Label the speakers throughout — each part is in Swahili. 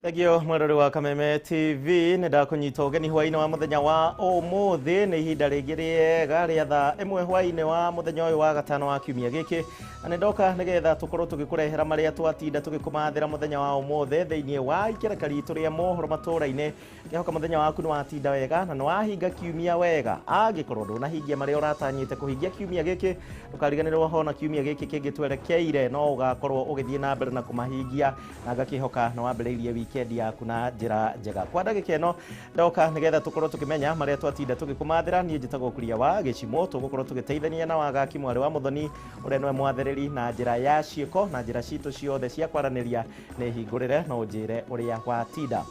Speaker 1: Tagio mwarori wa Kameme TV nenda kunyita ugeni hwaini wa muthenya wa umuthi ni ihinda ringi riega ria thaa imwe hwaini wa muthenya uyu wa gatano wa kiumia giki na ndoka nigetha tukorwo tugikurehera maria twatinda tugikumathira muthenya wa umuthi thiini wa ikerekari turia mohoro matura-ini kihoka muthenya waku ni watinda wega na ni wahinga kiumia wega agikorwo ndunahingia maria uratanyite kuhingia kiumia giki tukariganirwo hona kiumia giki kingi twerekeire no ugakorwo ugithie na mbere na kumahingia na ngakihoka na wambiriirie weekend yaku na njira njega kwa ndagika ino ndoka nigetha tukorwo tukimenya maria twatinda tugikumathira nie njitagwo Kuria wa Gichimu tugukorwo tugiteithania na wagaki mwari wa muthoni uria nwe mwathiriri na njira ya ciiko na njira citu ciothe cia kwaraniria ni hingurire no njire uria watinda.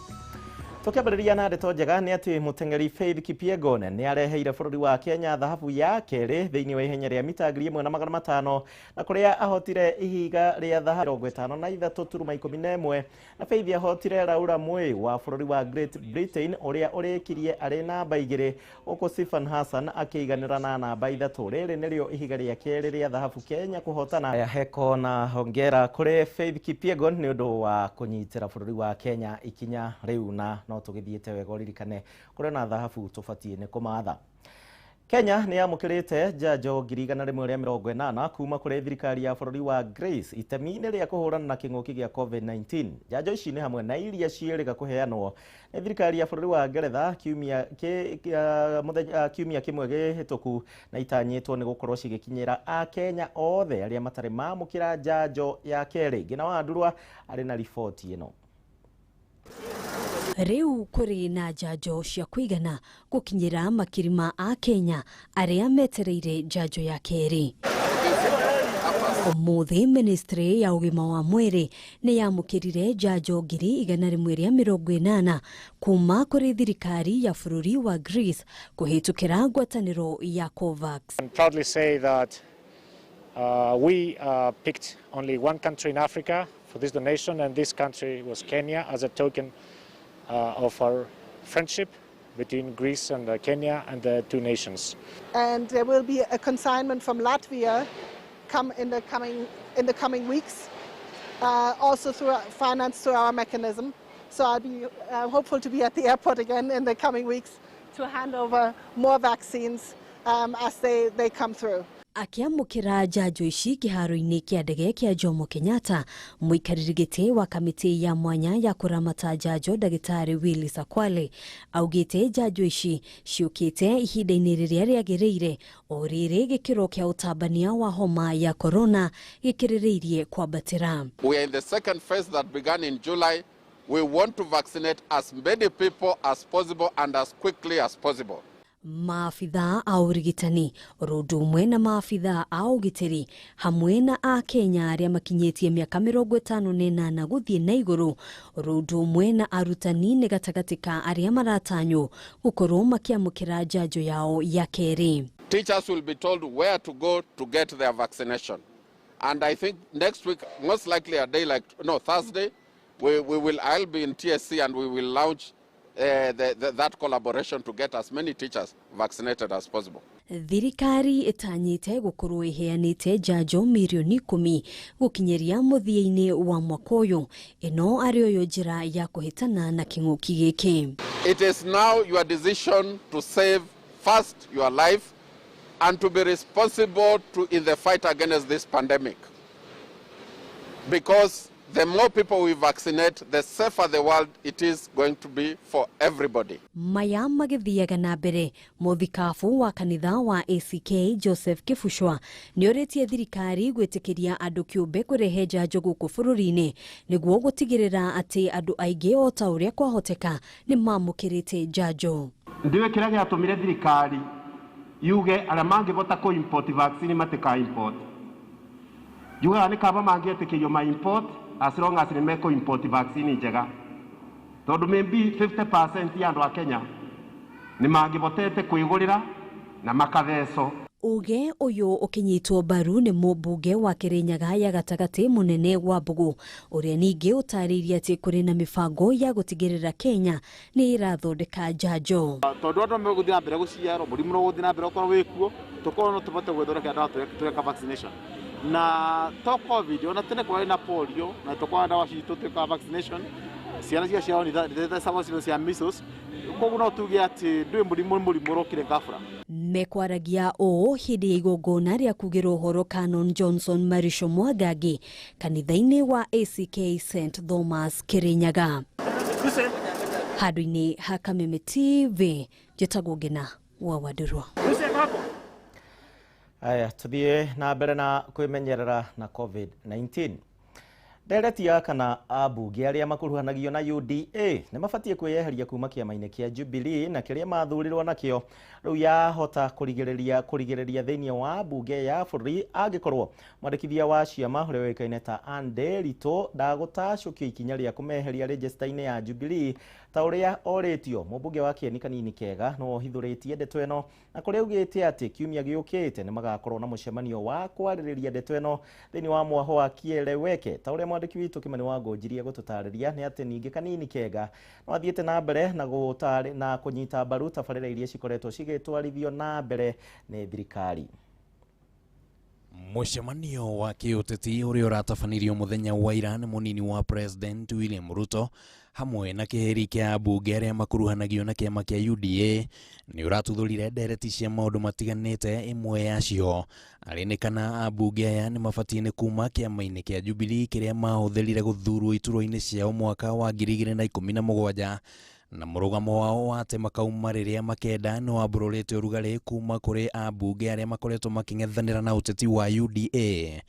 Speaker 1: Tukiambiriria na ndeto njega ni ati mutengeri Faith Kipyegon ni areheire bururi wa Kenya dhahabu ya keri thiini wa ihenya ria mita 1,500 na kuria ahotire ihiga ria dhahabu 53.11 na Faith ahotire Laura Mwe wa bururi wa Great Britain uria urikirie ari namba 2 uko Stephen Hassan akiiganira na namba 3 riri nirio ihiga ria keri ria dhahabu Kenya kuhotana heko na hongera kuri Faith Kipyegon ni undu wa kunyitira bururi wa Kenya ikinya riu na no tugithiete wega uririkane kuri na dhahabu tubatie ni kumatha. Kenya ni yamukirite njanjo 180 kuma kuri thirikari ya bururi wa Grace itemi-ini ria kuhurana na king'uki gia COVID-19. Njanjo ici ni hamwe na iria cieriga kuheanwo ni thirikari ya bururi wa Ngeretha kiumia kimwe gihituku na itanyitwo ni gukorwo cigikinyira a Kenya othe aria matari mamukira njanjo ya keri. Ngina wa Ndurwa ari na ripoti ino.
Speaker 2: Riu kuri na njanjo cia kuigana gukinyira makirima a Kenya aria metereire njanjo ya keri. Umuthi ministry ya ugima wa mwiri ni yamukirire njanjo 180 kuma kuri thirikari ya bururi wa Greece kuhitukira ngwataniro ya COVAX.
Speaker 3: I proudly say that we picked only one country in Africa for this donation, and this country was Kenya, as a token of our friendship between Greece and Kenya and the two nations.
Speaker 4: And there will be a consignment from Latvia in the coming weeks, also financed through our mechanism. So I'll be hopeful to be at the airport again in the coming weeks to hand over more vaccines as they come through.
Speaker 2: Akiamukira njanjo ici kiharo-ini kia ndege kia Jomo Kenyatta, muikariri giti wa kamiti ya mwanya ya kuramata njanjo Dagitari Willy Sakwale augite njanjo ici ciukite ihinda-ini riria riagiriire o riri gikiro kia utabania wa homa ya corona gikiririirie kwambatira.
Speaker 5: We are in the second phase that began in July. We want to vaccinate as many people as possible and as quickly as possible.
Speaker 2: Maafitha a urigitani rundu umwe na maafitha a ugitiri hamwe na a Kenya aria makinyetie miaka 58 guthie na iguru rundu umwe na arutani ni gatagatika aria maratanyo gukorwo makiamukira njanjo yao ya keri.
Speaker 5: Teachers will be told where to go to get their vaccination, and I think next week, most likely a day like Thursday, I'll be in TSC and we will launch that collaboration to get as many teachers vaccinated as possible.
Speaker 2: Thirikari itanyite gukorwo iheanite njanjo milioni 10 gukinyeria muthia-ini wa mwaka uyu ino ario yo njira ya kuhitana na king'uki giki.
Speaker 5: It is now your decision to save first your life and to be responsible in the fight against this pandemic, because the more people we vaccinate, the safer the world it is going to be for everybody.
Speaker 2: Maya magithiaga na mbere muthikabu wa kanitha wa ACK Joseph Kifushwa ni oretie thirikari gwitikiria andu kiumbe kurehe njanjo guku bururi-ini niguo gutigirira ati andu aingi o ta uria kwahoteka ni mamukirite njanjo.
Speaker 6: Ndiwe kira giatumire thirikari yuge aria mangivota ku import vaccine matika import. Yuga ni kaba mangietikio ma import as long as they import vaccine njega. Tondu maybe 50% ya andu a Kenya ni mangivotete kuigurira na makatheco.
Speaker 2: Uge uyu ukinyitwo baru ni mubunge wa Kirinyaga ya gatagati munene wa Mbugu uria ningi utariria ati kuri na mifango ya gutigirira Kenya ni irathondeka njanjo.
Speaker 7: Tondu andu meguthia mbere guciarwo murimu no guthia mbere ukorwo wikuo tukorwo no tubote gwethondeka ndawa tureka vaccination na to COVID ona tene kwa na polio na tukwa ndawa citu tuka vaccination ciana cia ciao nĩ sama cia measles koguo no tuge atĩ ndwĩ mũrimũ ũrokire ghafla.
Speaker 2: Mekwaragia o hĩndĩ ya igongona rĩa kugĩrwo ũhoro Canon Johnson Marisho Mwangangi kanitha-inĩ wa ACK St Thomas Kirinyaga. Handũ-inĩ ha Kameme TV njĩtagwo Ngina wa Wadurwa.
Speaker 1: Aya tuthie na mbere na kwimenyerera na COVID-19. Nderetia kana ambunge arĩa makuruhanagio na UDA nĩ mabatie kwĩyeheria kuma kĩama-inĩ kĩa Jubilee na kĩrĩa mathurirwo nakĩo rĩu yahota kũrigĩrĩria thĩinĩ wa bunge ya bũrũri angĩkorwo mwandĩkithia wa ciama ũrĩa ũĩkaine ta Anderito ndagũtacũkia ikinya rĩa kũmeheria register-inĩ ya Jubilee ta ũrĩa orĩtio mũmbunge wa Kieni Kanini Kega no ohithũrĩtie ndeto ĩno na kũrĩa augĩte atĩ kiumia gĩũkĩte nĩ magakorwo na mũcemanio wa kwarĩrĩria ndeto ĩno thĩinĩ wa mwaho wa Kieleweke ta ũrĩa mwandĩki witũ Kimani Wangũnjirie gũtũtarĩria nĩ atĩ ningĩ Kanini Kega no athiĩte na mbere na kũnyita mbaru tabarĩra iria cikoretwo cigĩtwarithio na mbere nĩ thirikari.
Speaker 8: Mũcemanio wa kĩũteti ũrĩa ũratabanirio mũthenya wa ira nĩ mũnini wa President William Ruto hamwe na kĩheri kĩa ambunge arĩa makuruhanagio na kĩama kĩa UDA nĩ ũratuthũrire ndereti cia maũndũ matiganĩte, imwe yacio arĩ nĩ kana ambunge aya nĩ mabatie kuma kĩama-inĩ kĩa Jubilee kĩrĩa mahũthĩrire gũthurwo iturwa-inĩ ciao mwaka wa 2017 na mũrũgamo wao wate makauma rĩrĩa makenda nĩ wambũrũrĩte ũrugarĩ kuma kũrĩ ambunge arĩa makoretwo makĩng'ethanĩra na ũteti wa UDA.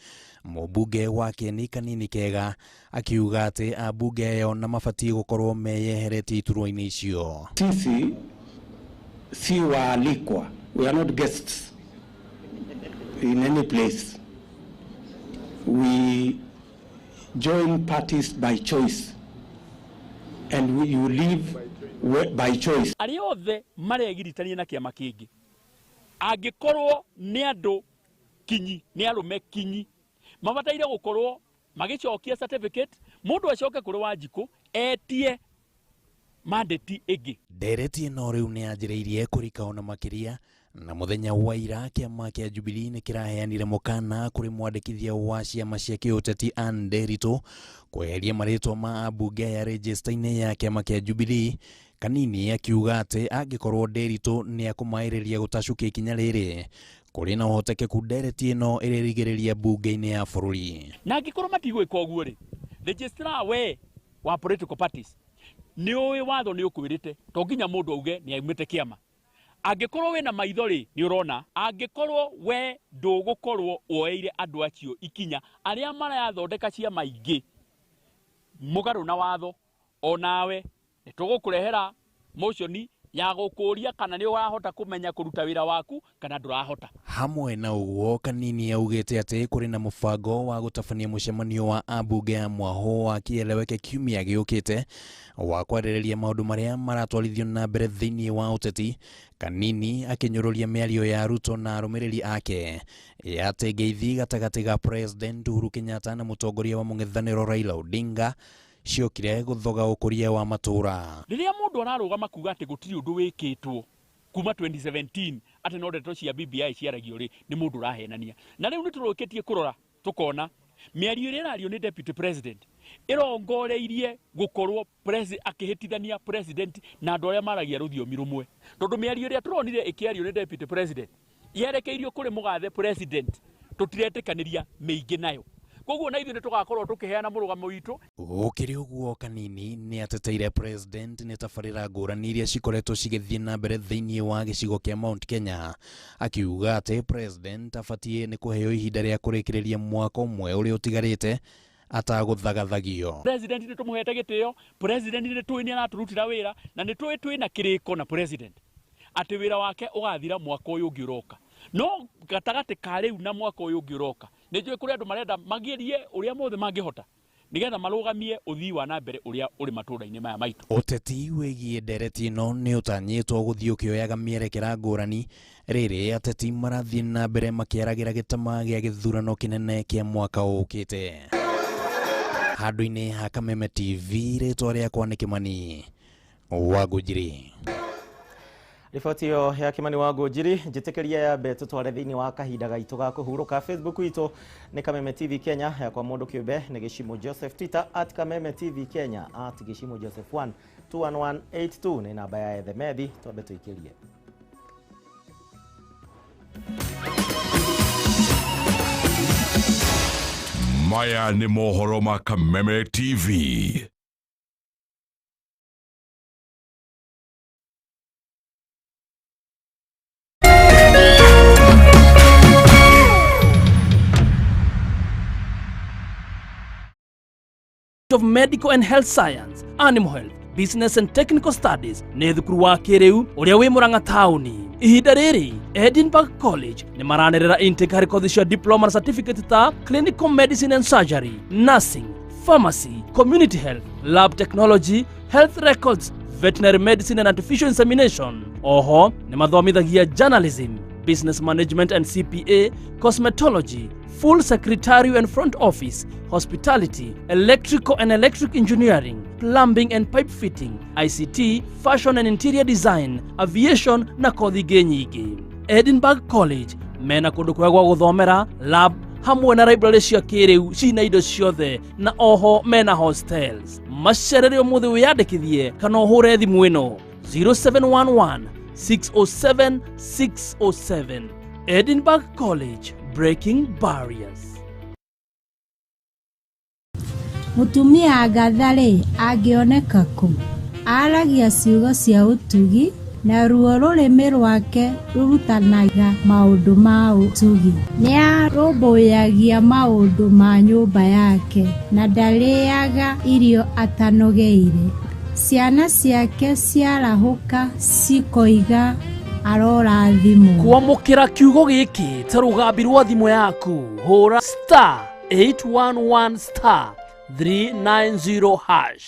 Speaker 8: Mũmbunge wa Kieni Kanini Kega akiuga atĩ ambunge ayo na mabatie gũkorwo meyeheretie iturwa-inĩ icio.
Speaker 9: Sisi si waalikwa, we are not guests in any place. We join parties by choice and you live by choice.
Speaker 10: Arĩa othe maregiritania na kĩama kĩngĩ angĩkorwo nĩ andũ kinyi, nĩ arũme kinyi, mabataire gũkorwo magĩcokia certificate, mũndũ acoke kũrĩ Wanjikũ etie mandate ĩngĩ.
Speaker 8: Ndereti ĩno rĩu nĩ yanjĩrĩirie kũrika ona makĩria na mũthenya wa ira kĩama kĩa Jubilee nĩ kĩraheanire mũkana kũrĩ mwandĩkithia wa ciama cia kĩũteti Anderito kweheria marĩtwa ma ambunge ya register-inĩ ya kĩama kĩa Jubilee. Kanini akiuga atĩ angĩkorwo Anderito nĩ akũmaĩrĩria gũtacũkia ikinya rĩrĩ kũrĩ na ũhotekeku ndereti ĩno ĩrĩrigĩrĩria bunge-inĩ ya bũrũri.
Speaker 10: Na angĩkorwo matigwĩka ũguo rĩ, registrar we wa political parties nĩ ũĩ watho nĩ ũkwĩrĩte to nginya mũndũ auge nĩ aumĩte kĩama. Angĩkorwo we na maitho rĩ nĩ ũrona, angĩkorwo we ndũgũkorwo woeire andũ acio ikinya arĩa marathondeka ciama ingĩ mũgarũ na watho, onawe nĩ tũgũkũrehera motion ya gũkũria kana nĩ ũrahota kũmenya kũruta wĩra waku kana ndũrahota.
Speaker 8: Hamwe na ũguo, Kanini augĩte atĩ kũrĩ na mũbango wa gũtabania mũcemanio wa ambunge ya mwaho wa Kieleweke kiumia gĩũkĩte wa kwarĩrĩria maũndũ marĩa maratwarithio na mbere thĩinĩ wa ũteti. Kanini akĩnyũrũria mĩario ya Ruto na arũmĩrĩri ake ya ngeithi gatagatĩ ga President Uhuru Kenyatta na mũtongoria wa mũng'ethanĩro Raila Odinga ciokire gũthoga ũkũria wa matũra.
Speaker 10: Rĩrĩa mũndũ ararũgama kuga atĩ gũtirĩ ũndũ wĩkĩtwo kuma 2017 atĩ no ndeto cia BBI ciaragio rĩ nĩ mũndũ ũrahenania. Na rĩu nĩ tũrũkĩtie kũrora tũkona mĩario ĩrĩa ĩrario nĩ Deputy President ĩrongoreirie gũkorwo akĩhĩtithania President na andũ arĩa maragia rũthiomi rũmwe. Tondũ mĩario ĩrĩa tũronire ĩkĩario nĩ Deputy President yerekeirio kũrĩ mũgathe President tũtiretĩkanĩria mĩingĩ nayo. Koguo na ithuĩ nĩ tũgakorwo tũkĩheana mũrũgamo witũ.
Speaker 8: Gũkĩrĩ ũguo, Kanini nĩ ateteire President nĩ tabarĩra ngũrani iria cikoretwo cigĩthiĩ na mbere thĩinĩ wa gĩcigo kĩa Mount Kenya, akiuga atĩ President abatie nĩ kũheo ihinda rĩa kũrĩkĩrĩria mwaka ũmwe ũrĩa ũtigarĩte atagũthagathagio.
Speaker 10: President nĩ tũmũhete gĩtĩo, President nĩ tũĩ nĩ aratũrutĩra wĩra na nĩ tũĩ twĩna kĩrĩko na President atĩ wĩra wake ũgathira mwaka ũyũ ũngĩ ũroka. No gatagatĩ ka rĩu na mwaka ũyũ ũngĩ ũroka nĩ njũĩ kũrĩ andũ marenda magĩrie ũrĩa mothe mangĩhota nĩgetha marũgamie ũthii wa na mbere ũrĩa ũrĩ matũũra-inĩ maya maitũ.
Speaker 8: Ũteti wĩgiĩ ndereti ĩno nĩ ũtanyĩtwo gũthiĩ ũkĩoyaga mĩerekera ngũrani rĩrĩ ateti marathiĩ na mbere makĩaragĩra gĩtama gĩa gĩthurano kĩnene kĩa mwaka ũkĩte. Handũ-inĩ ha Kameme TV, rĩtwa rĩakwa nĩ Kimani Wangũnjirie.
Speaker 1: Riboti yo ya Kimani wa Ngũnjiri njĩtĩkĩria ya betu tware thĩinĩ wa kahinda gaitũ ga kũhurũka. Facebook witũ nĩ Kameme TV Kenya, ya kwa mũndũ kĩũmbe nĩ Gichimu Joseph, Twitter @Kameme TV Kenya, @Gichimu Joseph 1 21182 nĩ namba ya ethemethi. Twambe tũikĩrie.
Speaker 11: Maya nĩ mohoro ma Kameme TV.
Speaker 12: of Medical and Health Science, Animal Health, Business and Technical Studies nĩ thukuru wa kĩrĩu ũrĩa wĩ Murang'a taũni. Ihinda rĩrĩ Edinburgh College nĩ maranĩrĩra intake harĩ kothi cia diploma certificate ta Clinical Medicine and Surgery, Nursing, Pharmacy, Community Health, Lab Technology, Health Records, Veterinary Medicine and Artificial Insemination. Oho nĩ mathomithagia Journalism, Business Management and CPA, Cosmetology, Full Secretarial and Front Office, Hospitality, Electrical and Electric Engineering, Plumbing and Pipe Fitting, ICT, Fashion and Interior Design, Aviation na kothi nyingĩ. Edinburgh College mena kũndũ kwega gwa gũthomera, lab hamwe na library cia kĩrĩu cina indo ciothe, na oho mena hostels. Macerere ũmũthĩ wĩyandĩkithie kana ũhũre thimũ ĩno 0711 607 607. Edinburgh College, breaking barriers.
Speaker 13: Mutumia Agatha angĩoneka kũ? Aragia ciugo cia ũtugi na ruo rũrĩmĩ rwake rũrutanaga maũndũ ma ũtugi. Nĩ arũmbũyagia maũndũ ma nyũmba yake na ndarĩaga irio atanogeire. Ciana ciake ciarahũka cikoiga arora thimũ.
Speaker 12: Kwamũkĩra kiugo gĩkĩ ta rũgambi rwa thimũ yaku, hũra *811*390#.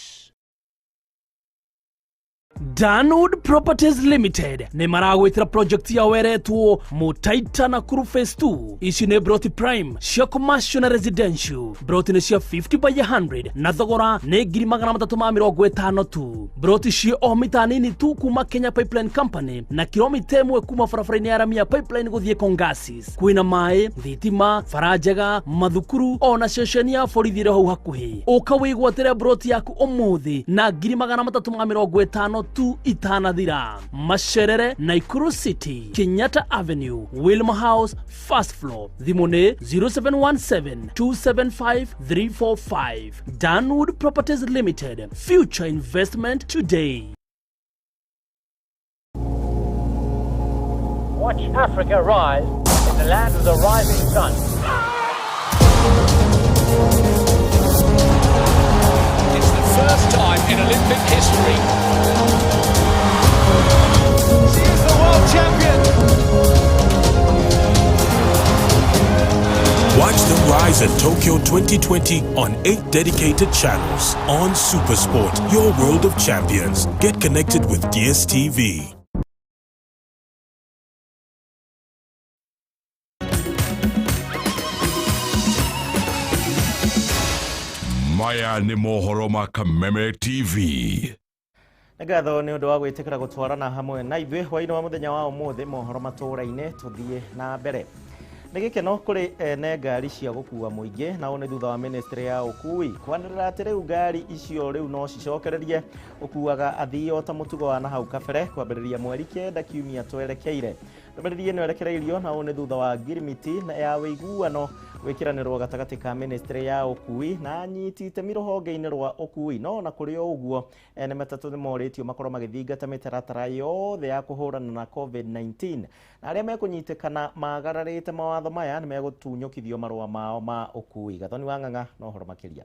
Speaker 12: Danwood Properties Limited nĩ maragwĩtĩra project ya weretwo Mutaita na Kuru Phase 2. Ici nĩ broti prime cia commercial na residential. Broti nĩ cia 50/100 na thogora nĩ 350 tu. Broti cia o mita nini tu kuma Kenya Pipeline Company na kilomita 1 kuma barabara-inĩ ya Ramia Pipeline gũthiĩ Kongasis. Kwĩna maĩ, thitima, farajega, mathukuru ona ceceni ya borithi ĩrĩ hau hakuhĩ. Ũka wĩgwatĩre broti yaku ũmũthĩ na 350 tu itanathira. Macerere Naikuru City, Kenyatta Avenue, Wilma House, first floor. Thimũ nĩ 0717-275-345. Danwood Properties Limited, future investment today.
Speaker 14: Watch Africa rise in the land of the rising sun.
Speaker 15: It's the first time in Olympic history. She is the world champion.
Speaker 11: Watch the rise at Tokyo 2020 on 8 dedicated channels on SuperSport, your world of champions. Get connected with DSTV. Maya nĩ mohoro ma Kameme TV.
Speaker 1: Ngatho nĩ ũndũ wa gwĩtĩkĩra gũtwarana hamwe na ithuĩ hwaĩ-inĩ wa mũthenya wa ũmũthĩ mohoro matũũra-inĩ tũthiĩ na mbere. Nĩ gĩkeno kũrĩ ene ngari cia gũkua mũingĩ na nĩ thutha wa ministry ya ũkui kwanĩrĩra atĩ rĩu ngari icio rĩu no cicokererie ũkuaga athii o ta mũtugo wa na hau kabere kwambĩrĩria mweri 9 kiumia twerekeire. Ndũmĩrĩri ĩno yerekereirio na nĩ thutha wa ngirimiti ya wĩiguano gwĩkĩranĩrwo gatagatĩ ka ministry ya ũkui na anyiti itemi rũhonge-inĩ rwa ũkui. No na kũrĩ o ũguo ene matatũ nĩ morĩtio makorwo magĩthingata mĩtaratara yothe ya kũhũrana na COVID-19 na arĩa mekũnyitĩkana magararĩte mawatho maya nĩ megũtunyũkithio marũa mao ma ũkui. Gathoni wa Ng'ang'a no ũhoro makĩria.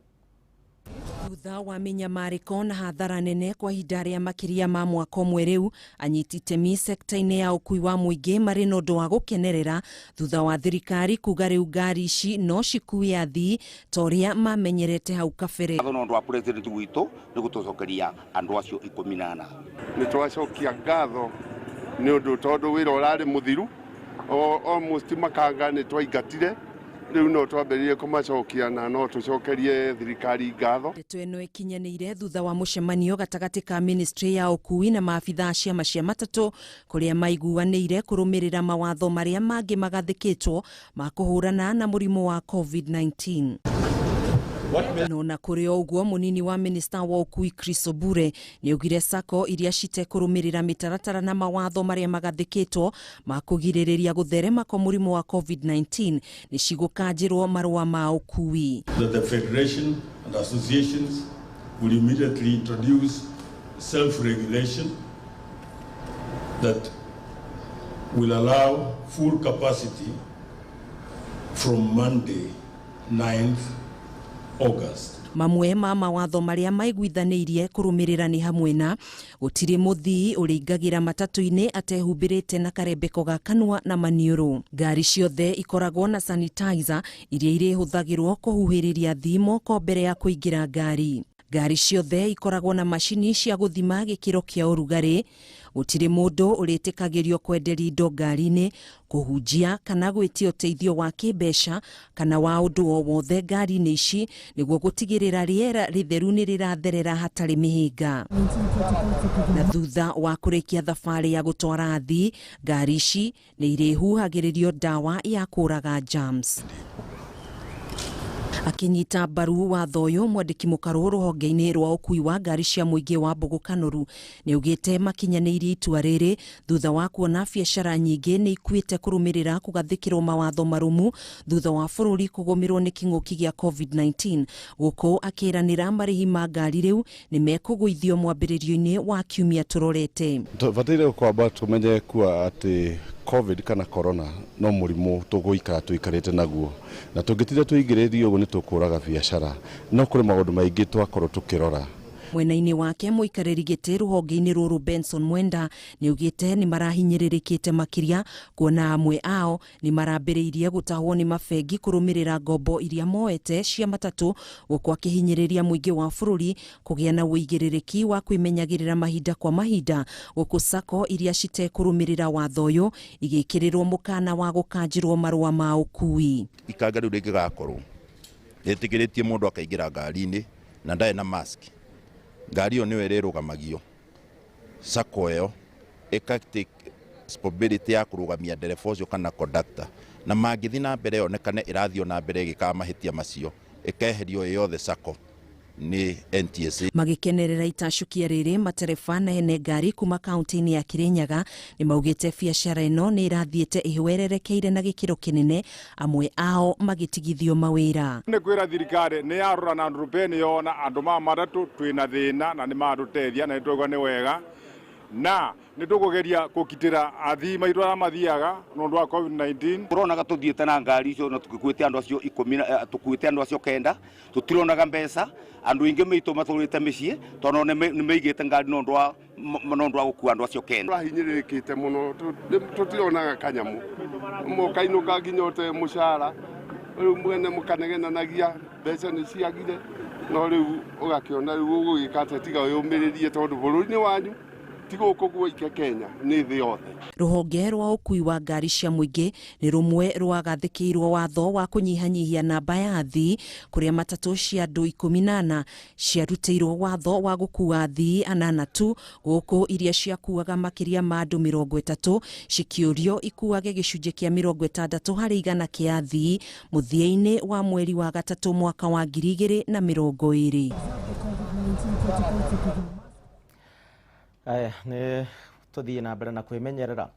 Speaker 2: Thutha wa minyamarĩko na hathara nene kwa ihinda rĩa makĩria ma mwaka ũmwe rĩu, anyiti itemi sekta-inĩ ya ũkui wa mũingĩ marĩ na ũndũ wa gũkenerera thutha wa thirikari kuga rĩu ngari ici no cikue athii ta ũrĩa mamenyerete hau kabere.
Speaker 16: Ngatho nĩ ũndũ wa president witũ nĩ gũtũcokeria andũ acio 14.
Speaker 17: Nĩ twacokia ngatho nĩ ũndũ tondũ wĩra ũrarĩ mũthiru almost makanga nĩ twaingatire riu no twambĩrĩrie kũmacokia na no tũcokerie thirikari ngatho.
Speaker 2: Ndeto ĩno ĩkinyanĩire thutha wa mũcemanio gatagatĩ ka ministry ya ũkui na maabithaa ciama cia matatũ kũrĩa maiguanĩire kũrũmĩrĩra mawatho marĩa mangĩ magathĩkĩtwo ma kũhũrana na mũrimũ wa COVID-19. No na kũrĩ ũguo mũnini wa minister wa ũkui Chris Obure nĩaugire sacco iria citekũrũmĩrĩra mĩtaratara na mawatho marĩa magathĩkĩtwo ma kũgirĩrĩria gũtherema kwa mũrimũ wa COVID-19 nĩ cigũkanjĩrwo marũa ma ũkui.
Speaker 18: The federation and associations will immediately introduce self-regulation that will allow full capacity from Monday 9th August.
Speaker 2: Mamwe ma mawatho marĩa maiguithanĩirie kũrũmĩrĩra nĩ hamwe na gũtirĩ mũthii ũrĩingagĩra matatũ-inĩ atehumbĩrĩte na karembeko ga kanua na maniũrũ. Ngari ciothe ikoragwo na sanitizer iria irĩhũthagĩrwo kũhuhĩrĩria thimo mbere ya kũingĩra ngari. Ngari ciothe ikoragwo na macini cia gũthima gĩkĩro kĩa ũrugarĩ. Gũtirĩ mũndũ ũrĩtĩkagĩrio kwenderia indo ngari-inĩ, kũhunjia kana gwĩtia ũteithio wa kĩmbeca kana wa ũndũ o wothe ngari-inĩ ici nĩguo gũtigĩrĩra rĩera rĩtheru nĩ rĩratherera hatarĩ mĩhĩnga. Na thutha wa kũrĩkia thabarĩ ya gũtwara athii, ngari ici nĩ irĩhuhagĩrĩrio ndawa ya kũraga germs. Akinyita mbaru watho ũyũ mwandĩki mũkarũ rũhonge-inĩ rwa ũkui wa ngari cia mũingĩ wa Mbũgũ Kanoru nĩaugĩte makinyanĩirie itua rĩrĩ thutha wa kuona biacara nyingĩ nĩ ikuĩte kũrũmĩrĩra kũgathĩkĩrwo mawatho marũmu thutha wa bũrũri kũgũmĩrwo nĩ kĩng'ũki gĩa COVID-19 gũkũ akĩranĩra marĩhi ma ngari rĩu nĩ mekũgũithio mwambĩrĩrio-inĩ wa kiumia tũrorete.
Speaker 17: Tũbataire kwamba tũmenye kuwa atĩ COVID kana corona no mũrimũ tũgũikara tũikarĩte naguo na tũngĩtinde tũingĩrĩrio ũguo nĩ tũkũraga biacara no kũrĩ maũndũ maingĩ twakorwo tũkĩrora.
Speaker 2: Mwena-inĩ wake mũikarĩri gĩtĩ rũhonge-inĩ rũrũ Benson Mwenda nĩaugĩte nĩ marahinyĩrĩrĩkĩte makĩria kuona amwe ao nĩ marambĩrĩirie gũtahwo nĩ mabengi kũrũmĩrĩra ngombo iria moete cia matatũ gũkũ akĩhinyĩrĩria mũingĩ wa bũrũri kũgĩa na wĩigĩrĩrĩki wa kwĩmenyagĩrĩra mahinda kwa mahinda gũkũ sacco iria citekũrũmĩrĩra watho ũyũ igĩkĩrĩrwo mũkana wa gũkanjĩrwo marũa ma ũkui.
Speaker 19: Ikanga rĩu rĩngĩgakorwo rĩtĩkĩrĩtie mũndũ akaingĩra ngari-inĩ na ndarĩ na mask, ngari ĩyo nĩwe ĩrĩrũgamagio, sacco ĩyo ĩkatake responsibility ya kũrũgamia ndereba ũcio kana conductor, na mangĩthiĩ na mbere yonekane ĩrathiĩ na mbere ĩgĩkaga mahĩtia macio ĩkeherio yothe sacco nĩ NTSA.
Speaker 2: Magĩkenerera itacukia rĩrĩ matereba na ene ngari kuma kaunti-inĩ ya Kirinyaga nĩ maugĩte biacara ĩno nĩ ĩrathiĩte ĩhwererekeire na gĩkĩro kĩnene, amwe ao magĩtigithio mawĩra.
Speaker 20: Nĩ kwĩra thirikari nĩ yarora na ndurubeni yona andũ ma matatũ twĩna thĩna na nĩ matũteithia na nĩtũigua nĩ wega na nĩtũkũgeria gũkitĩra athii maitũ arĩa mathiaga nĩũndũ wa COVID-19.
Speaker 16: Tũronaga tũthiĩte na ngari icio na tũkuĩte andũ acio 10 tũkuĩte andũ acio 9 tũtironaga mbeca, andũ aingĩ maitũ matũrĩte mĩciĩ tondũ nĩ maigĩte ngari nĩũndũ wa gũkua andũ acio 9.
Speaker 17: Tũrahinyĩrĩrĩkĩte mũno tũtironaga kanyamũ mũkainũka nginya ũte mũcara rĩu mwene mũkanegenanagia mbeca nĩ ciagire no rĩu ũgakĩona rĩu ũgũgĩka atĩ tiga wĩyũmĩrĩrie tondũ bũrũri-inĩ wanyu Kenya nĩ thĩ yothe.
Speaker 2: Rũhonge rwa ũkui wa ngari cia mũingĩ nĩ rũmwe rwagathĩkĩirwo watho wa kũnyihanyihia namba ya athii kũrĩa matatũ cia andũ 14 ciarutĩirwo watho wa gũkua athii 8 tu gũkũ iria ciakuaga makĩria ma andũ 30 cikĩũrio ikuage gĩcunjĩ kĩa 60 harĩ igana kĩa athii mũthia-inĩ wa mweri wa gatatũ mwaka wa 2020.
Speaker 1: Aya nĩ tũthiĩ na mbere na kwĩmenyerera.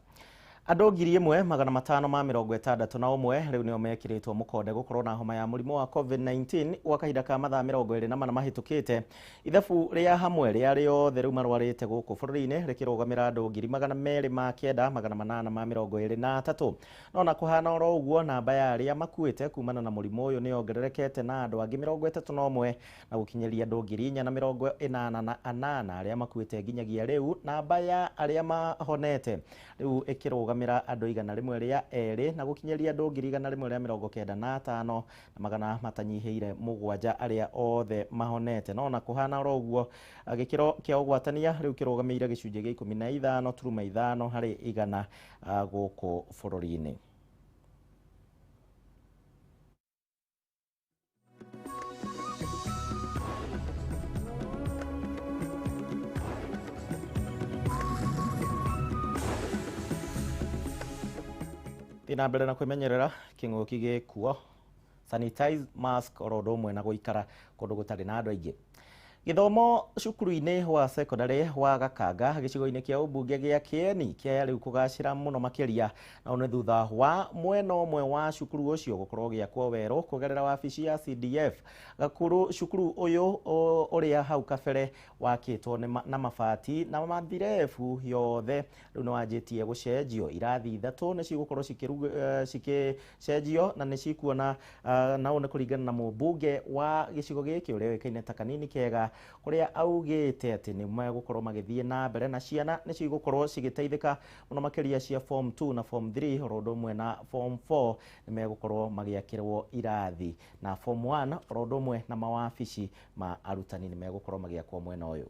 Speaker 1: Andũ 1,561 rĩu nĩo mekĩrĩtwo mũkonde gũkorwo na homa ya mũrimũ wa COVID-19 gwa kahinda ka mathaa 24 mahĩtũkĩte. Ithabu rĩa hamwe rĩa rĩothe rĩu marwarĩte gũkũ bũrũri-inĩ rĩkĩrũgamĩra andũ 209,823. No na kũhana oro ũguo namba ya arĩa makuĩte kumana na mũrimũ ũyũ nĩongererekete na andũ angĩ 31 na gũkinyĩria andũ 488 arĩa makuĩte nginyagia rĩu. Namba ya arĩa mahonete rĩu ĩkĩrũgamĩra andũ 102 na gũkinyĩria andũ 195 na magana matanyihĩire 7 arĩa othe mahonete. No na kũhana oro ũguo gĩkĩro kĩa ũgwatania rĩu kĩrũgamĩire gĩcunjĩ gĩa 15.5 harĩ igana gũkũ bũrũri-inĩ. Tukina mbere na kwimenyerera king'uki gikuo, sanitize mask orodumwe na guikara kundu gutari na andu aingi. Githomo cukuru-ini wa secondary wa Gakanga gicigo-ini kia ubunge gia Kieni kia riu kugacira muno makiria na one thutha wa mwena umwe wa cukuru ucio gukorwo giakwo weru kugerera wabici ya CDF. Gakuru cukuru uyu uria hau kabere wakitwo na mabati na mathirebu yothe riu ni wanjitie gucenjio. Irathi ithatu ni cigukorwo cikicenjio na ni cikuona na one kuringana na mubunge wa gicigo giki uria wikaine ta kanini kega kuria augite ati ni megukorwo magithie na mbere na ciana ni cigukorwo cigiteithika muno makiria cia form 2 na form 3 orodumwe na form 4 ni megukorwo magiakirwo irathi na form 1 orodumwe na mawabici ma arutani ni megukorwo magiakwo mwena uyu.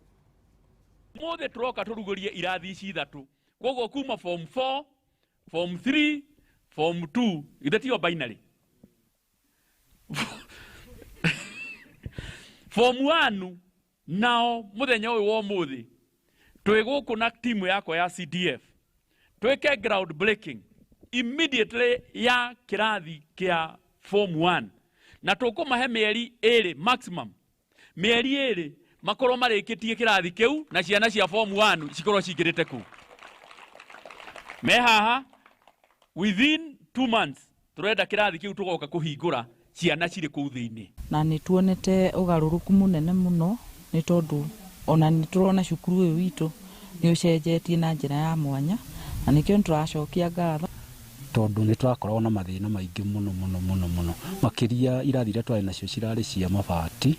Speaker 10: Mothe turoka turugurie irathi ici ithatu koguo kuma form 4 form 3 form 2 ithatio binary form 1 nao muthenya uyu wa muthi twiguku na timu yako ya CDF twike ground breaking immediately ya kirathi kia form 1 na tukumahe mieri 2 maximum mieri 2 makorwo marikitie kirathi kiu na ciana cia form 1 cikorwo cikirite ku me haha within 2 months turenda kirathi kiu tugoka kuhingura ciana ciri kuu thiini
Speaker 21: na ni tuonete ugaruruku munene muno ni tondu ona ni turona cukuru uyu witu ni ucenjetie na njira ya mwanya na nikio turacokia ngatho
Speaker 22: tondu ni turakorwo na mathina maingi muno makiria irathi iria twari nacio cirari cia mabati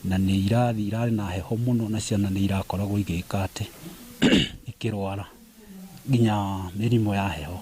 Speaker 22: na ni irathi irari na heho muno na ciana ni irakoragwo igikate ikirwara ginya mirimo ya heho.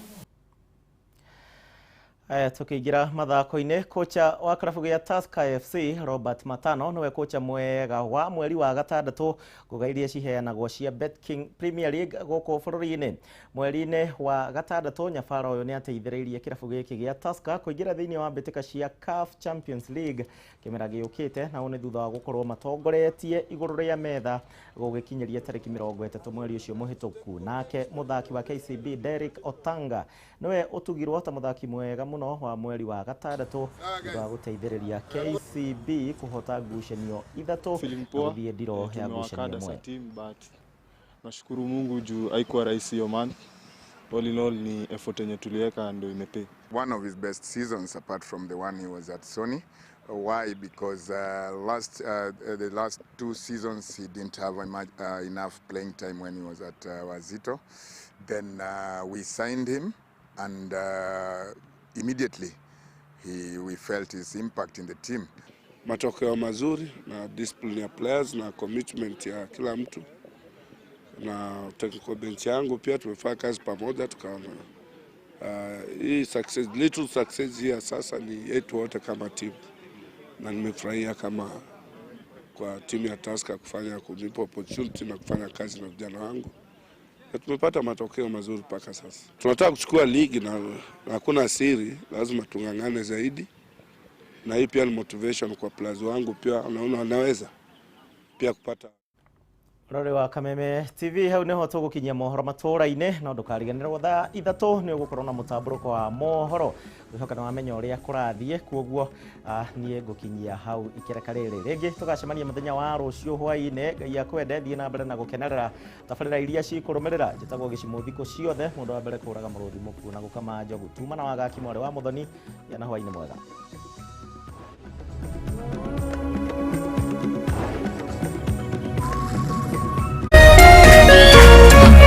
Speaker 1: Tukigira mathako-ini, kocha wa klabu ya Tusker FC Robert Matano niwe kocha mwega wa mweri wa gatandatu kugairie ciheanagwo cia BetKing Premier League guku bururi-ini. Mweri-ini wa gatandatu nyabara uyu ni ateithĩrĩirie klabu giki gia Tusker kuingira thiini wa mbitika cia CAF Champions League kimera giukite na une thutha wa gukorwo matongoretie iguru ria metha gugikinyiria tariki 30 mweri ucio muhituku. Nake muthaki wa KCB Derek Otanga niwe utugirwo ta muthaki mwega muno wa mweri wa gatandatu thutha guteithĩrĩria KCB kuhota ngucanio ithatu thie ndiro ya ngucanio mwe.
Speaker 23: Nashukuru Mungu juu haikuwa rahisi hiyo man. All in all ni effort yenye tuliweka ndio imepay.
Speaker 24: One of his best seasons apart from the one he was at Sony. Why? Because the last 2 seasons he didn't have enough playing time when he was at Wazito. Then we signed him and immediately we felt his impact in the team.
Speaker 17: Matokeo mazuri na discipline ya players na commitment ya kila mtu na technical bench yangu pia tumefanya kazi pamoja tukaona hii success, little success ya sasa ni yetu wote kama team na nimefurahia kama kwa timu ya Tusker kunipa opportunity na kufanya kazi na vijana wangu. Tumepata matokeo mazuri mpaka sasa. Tunataka kuchukua ligi na hakuna siri, lazima tungangane zaidi. Na hii pia ni motivation kwa players wangu pia naona wanaweza pia kupata.
Speaker 1: Rore wa Kameme TV hau niho tugukinyia mohoro matura-ini no ndukariganirwo thaa ithatu ni ugukorwo na mutamburuko wa mohoro gwicoka na wamenya uria kurathie kuoguo nie ngukinyia hau ikereka riri ringi tugacemania muthenya wa rucio hwaine ngai akwende thie na mbere na gukenerera tabarira iria cikurumirira njitagwo Gichimu thiko ciothe mundu wa mbere kuraga muruthi muku na gukama njogu tuma na wagaki mwari wa muthoni ya na hwaine mwega.